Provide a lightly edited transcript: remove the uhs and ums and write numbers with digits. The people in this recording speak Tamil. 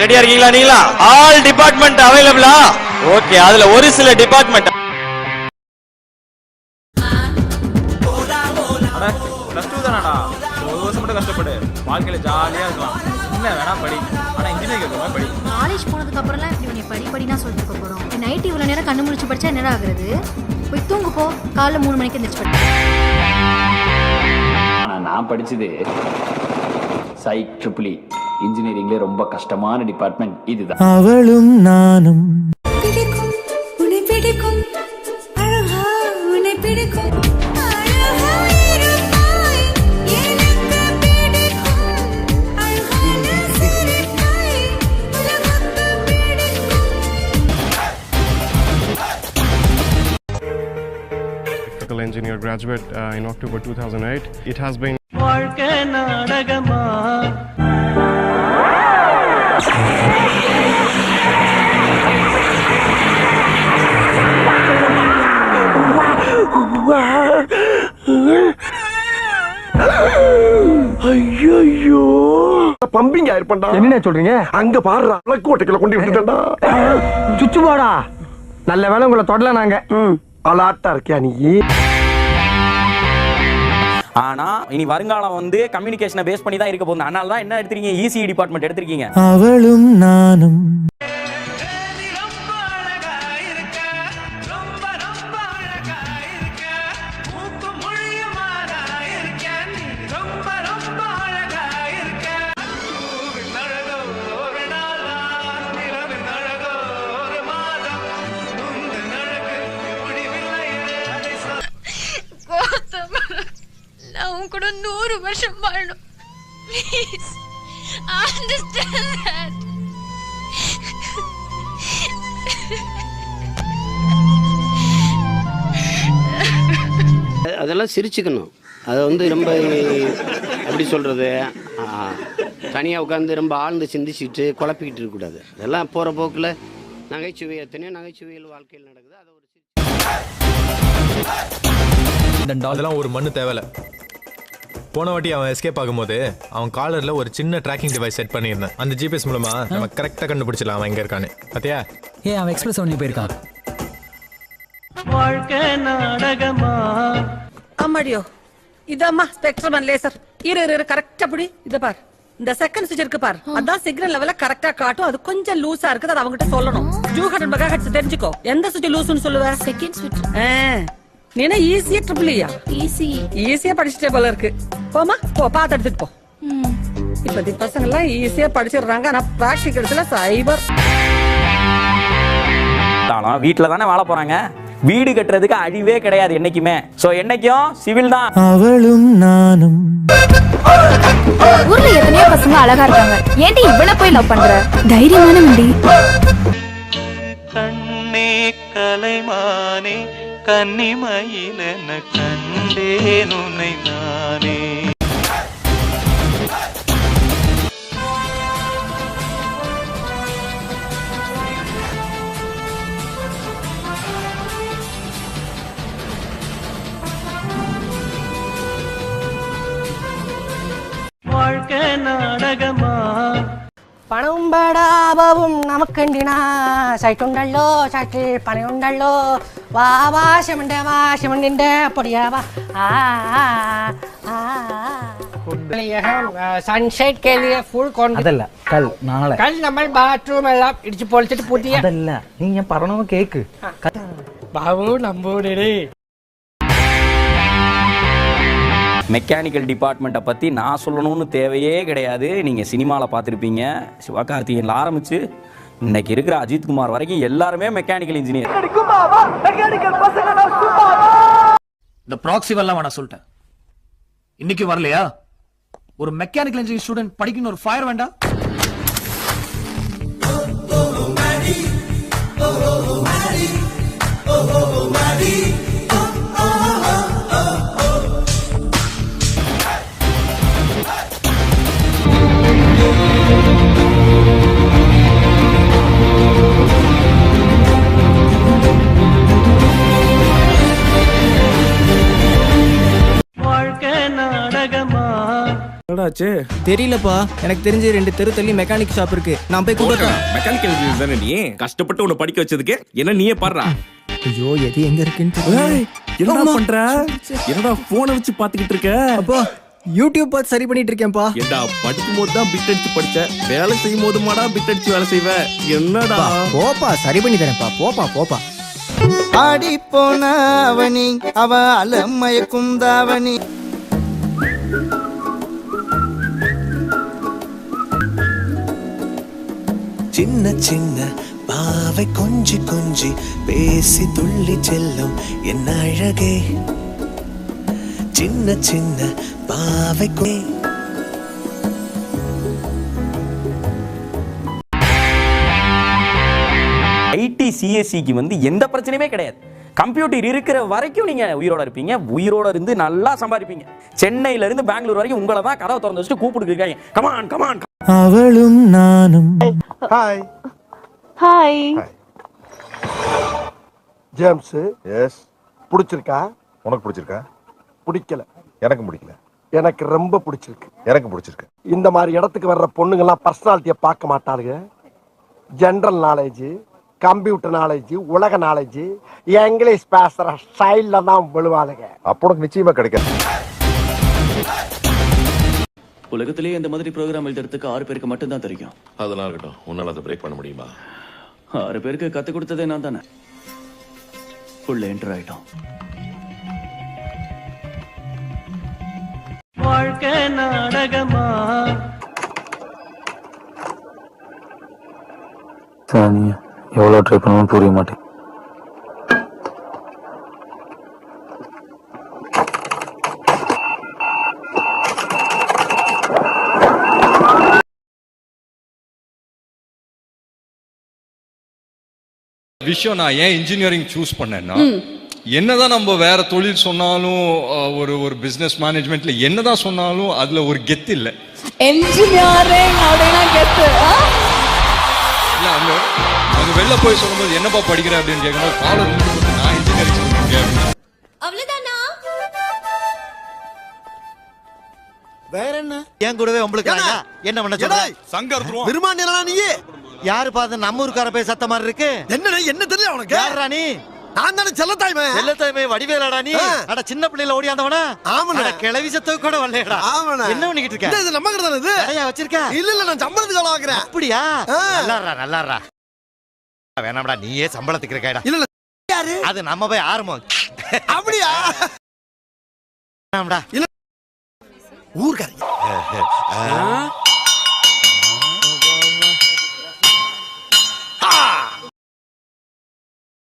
ரெடியா இருக்கீங்களா நீங்களா? ஆல் டிபார்ட்மெண்ட் அவைலபிளா? ஓகே, அதுல ஒரு சில டிபார்ட்மெண்ட் பிளஸ் டூ தானடா, ஒரு வருஷம் மட்டும் கஷ்டப்படு, வாழ்க்கையில ஜாலியா இருக்கலாம். என்ன வேணா படி, ஆனா இன்ஜினியரிங் படி. காலேஜ் போனதுக்கு அப்புறம்லாம் இப்படி உன்னை படினா சொல்லிட்டு இருக்க போறோம். நைட் இவ்வளவு நேரம் கண்ணு முழிச்சு படிச்சா என்ன ஆகுறது? போய் தூங்கு போ, காலைல 3 மணிக்கு எந்திரிச்சு படி. நான் படிச்சது சைக் ட்ரிபிள் இன்ஜினியரிங்ல ரொம்ப கஷ்டமான டிபார்ட்மெண்ட் இதுதான். அவளும் நானும் பிடிக்கும் உன்னை பிடிக்கும் அழகா உன்னை பிடிக்கும் அழகா இருப்பாய் எனக்கு பிடிக்கும் அழகான சிரிப்பாய் உலகுக்கு Electrical engineer graduate in October 2008. It has been வாழ்க்கை நாடகமா ஐயோ பம்பிங் ஆயிருப்பா. என்ன சொல்றீங்க? அங்க பாடுறா கோட்டைக்குள்ள கொண்டு விட்டுட்டா. சுச்சு போடா, நல்ல வேலை உங்களை தொடல. நாங்க அலாட்டா இருக்கியா நீ? ஆனா இனி வருங்காலம் வந்து கம்யூனிகேஷனை பேஸ் பண்ணி தான் இருக்க போகுது. அதனால தான் என்ன எடுத்துறீங்க, இசிஇ டிபார்ட்மெண்ட் எடுத்திருக்கீங்க. அவளும் நானும் நான் உன் கூட 100 வருஷம் வாழணும். Please, understand that. அதெல்லாம் சிரிச்சுக்கணும். அதை வந்து ரொம்ப எப்படி சொல்கிறது, தனியாக உட்காந்து ரொம்ப ஆழ்ந்து சிந்திச்சுட்டு குழப்பிக்கிட்டு இருக்கக்கூடாது. அதெல்லாம் போகிற போக்கில் நகைச்சுவை, எத்தனையோ நகைச்சுவைகள் வாழ்க்கையில் நடக்குது. அதை ஒரு அதெல்லாம் ஒரு மண்ணு தேவையில்ல. போன வாட்டி அவன் எஸ்கேப் ஆகும்போது அவன் காலர்ல ஒரு சின்ன ட்ராக்கிங் டிவைஸ் செட் பண்ணியிருந்தேன். அந்த ஜிபிஎஸ் மூலமா நம்ம கரெக்டா கண்டுபிடிச்சலாம் அவன் எங்க இருக்கான்னு. பாத்தியா? அவன் எக்ஸ்பிரஸ் ஒண்ணி போயிருக்கான். வாழ்க்கை நாடகமா. அம்மாடியோ, இதம்மா ஸ்பெக்ட்ரம் அண்ட் லேசர். இரு கரெக்டா புடி. இத பார், இந்த செகண்ட் ஸ்விட்ச் இருக்கு பார், அதான் சிக்னல் லெவல கரெக்டா காட்டும். அது கொஞ்சம் லூசா இருக்குது, அது அவங்ககிட்ட சொல்லணும். 200 மெகாஹெர்ட்ஸ் தெரிஞ்சுக்கோ. எந்த ஸ்விட்ச் லூஸ்னு சொல்லுவ? செகண்ட் ஸ்விட்ச். நீ என்ன ஈஸியா ட்ரிபிள்யா? ஈஸியா படிச்சுட்டே போல இருக்கு. போமா போ, பாத்து எடுத்துட்டு போ. இப்ப பசங்க எல்லாம் ஈஸியா படிச்சிடுறாங்க, ஆனா பிராக்டிகல்ஸ்ல சைபர். வீட்டுல தானே வாழ போறாங்க, வீடு கட்டுறதுக்கு அழிவே கிடையாது என்னைக்குமே. சோ என்னைக்கும் சிவில் தான். அவளும் நானும். ஊர்ல எத்தனையோ பசங்க அழகா இருக்காங்க, ஏன்டி இவ்வளவு போய் லவ் பண்ற? தைரியமான முடி. கண்ணே கலைமானே கன்னிமயிலென கண்டேன் உன்னை நானே. வாழ்க்கை நாடகமா. പണവും പടാപവും നമുക്കുണ്ടിനാ സൈറ്റുണ്ടല്ലോ സൈറ്റിൽ പണിയുണ്ടല്ലോ വാ വാശമുണ്ട് വാശമുണ്ടിന്റെ പൊടിയാവാ സൺഷൈഡ് കേലിയ ഫുൾ അതല്ല കൽ നാളെ കൽ നമ്മൾ ബാത്റൂം എല്ലാം ഇടിച്ചു പൊളിച്ചിട്ട് പുതിയ. അതല്ല, നീ ഞാൻ പറഞ്ഞ കേക്ക്. ബാബു നമ്പൂടേ. மெக்கானிக்கல் டிபார்ட்மெண்ட்டை பற்றி நான் சொல்லணும்னு தேவையே கிடையாது. நீங்கள் சினிமாவில் பார்த்துருப்பீங்க, சிவகார்த்திகேயன்ல ஆரம்பித்து இன்னைக்கு இருக்கிற அஜித்குமார் வரைக்கும் எல்லாருமே மெக்கானிக்கல் இன்ஜினியர். இந்த ப்ராக்சிவெல்லாம் நான் சொல்லிட்டேன். இன்னைக்கு வரலையா? ஒரு மெக்கானிக்கல் இன்ஜினியரிங் ஸ்டூடெண்ட் படிக்கணும், ஒரு ஃபயர் வேண்டாம்? என்னடா ஆச்சு? தெரியலப்பா, எனக்கு தெரிஞ்சு 2 தெரு தள்ளி மெக்கானிக் ஷாப் இருக்கு, நான் போய் கூப்பிடுறேன். மெக்கானிக்கல் இன்ஜினியர் தானே நீ? கஷ்டப்பட்டு உன்னை படிக்க வச்சதுக்கு என்ன நீயே பாடுறா? ஐயோ, எது எங்க இருக்குன்னு தெரியல. என்னடா பண்ற? என்னடா போனை வச்சு பாத்துக்கிட்டு இருக்க? அப்பா, யூடியூப் பார்த்து சரி பண்ணிட்டு இருக்கேன்ப்பா. ஏண்டா படிக்கும் போது தான் பிட் அடிச்சு படிச்ச, வேலை செய்யும் போது மாடா பிட் அடிச்சு வேலை செய்வ? என்னடா? போப்பா, சரி பண்ணி தரேன்ப்பா. போப்பா போப்பா. ஆடி போன அவனி அவ அலமயக்கும் தாவணி. சின்ன சின்ன பாவை கொஞ்சி கொஞ்சி பேசி துள்ளி செல்லும் என் அழகே. சின்ன சின்ன பாவை ஐடி சிஎஸ்சிக்கு வந்து எந்த பிரச்சனையுமே கிடையாது. கம்ப்யூட்டர் இருக்கிற வரைக்கும் நீங்க உயிரோட இருப்பீங்க, உயிரோட இருந்து நல்லா சம்பாதிப்பீங்க. சென்னையில இருந்து பெங்களூர் வரைக்கும் உங்களை தான் கதவை திறந்து வச்சுட்டு கூப்பிட்டு இருக்காங்க. Come on come on. அவளும் நானும். Hi hi. ஜேம்ஸ். எஸ். பிடிச்சிருக்கா? உனக்கு பிடிச்சிருக்கா? பிடிக்கல. எனக்கு பிடிக்கல. எனக்கு ரொம்ப பிடிச்சிருக்கு. எனக்கு பிடிச்சிருக்கு. இந்த மாதிரி இடத்துக்கு வர்ற பொண்ணுங்கெல்லாம் பர்சனாலிட்டியை பார்க்க மாட்டாளுங்க. ஜெனரல் நாலேஜ், கம்ப்யூட்டர் நாலேஜ், உலக நாலேஜ், இங்கிலீஷ் பேசுற ஸ்டைல்ல தான் விழுவாளுங்க. அப்போ உனக்கு நிச்சயமா கிடைக்காது. உலகத்திலேயே இந்த மாதிரி ப்ரோக்ராம் எழுதுறதுக்கு 6 பேருக்கு மட்டும் தான் தெரியும். அதெல்லாம் இருக்கட்டும், உன்னால அதை பிரேக் பண்ண முடியுமா? 6 பேருக்கு கத்து கொடுத்ததே நான் தானே. உள்ள என்டர் ஆயிட்டோம். வாழ்க்கை நாடகமா? எவ்வளவு ட்ரை பண்ணாலும் புரிய மாட்டேன். விஷயம் நான் ஏன் இன்ஜினியரிங் சூஸ் பண்ணேன்னா, என்னதான் நம்ம வேற தொழில் சொன்னாலும் ஒரு பிசினஸ் மேனேஜ்மெண்ட்ல என்னதான் சொன்னாலும் அதுல ஒரு கெத்து இல்ல. என்ஜினியரிங் அப்படினா கெத்து. இல்ல அவங்க வெளில போய் சொல்லும்போது என்னப்பா படிக்கிற அப்படின்னு கேட்கும்போது காலர் வந்து நான் இன்ஜினியரிங் சொல்றேன். அவ்வளவுதானா? வேற என்ன? என் கூடவே உங்களுக்கு என்ன பண்ண சொல்ற? சங்கர் விருமாண்டியலா நீ? யாரு பாத்து நம்ம ஊர்க்கார போய் சத்த மாதிரி இருக்கு? என்ன தெரியல உனக்கு? யாரா நீ? நான் தானே செல்லத்தாய்மே. செல்லத்தாய்மே வடிவேலடா நீ? அட சின்ன பிள்ளைல ஓடியாந்தவனா? ஆமாடா. கிளவி சத்தோ கூட வரலடா. ஆமாடா. என்ன பண்ணிக்கிட்டு இருக்க? இது நம்ம கிட்ட இது. அடையா வச்சிருக்க? இல்ல நான் சம்பளத்துக்கு ஆள ஆக்குறேன். அப்படியா? நல்லாறா. வேணாம்டா, நீயே சம்பளத்துக்கு இருக்கடா. இல்ல யாரு? அது நம்ம போய் ஆரம்பம். அப்படியா? வேணாம்டா. இல்ல ஊர்க்காரங்க.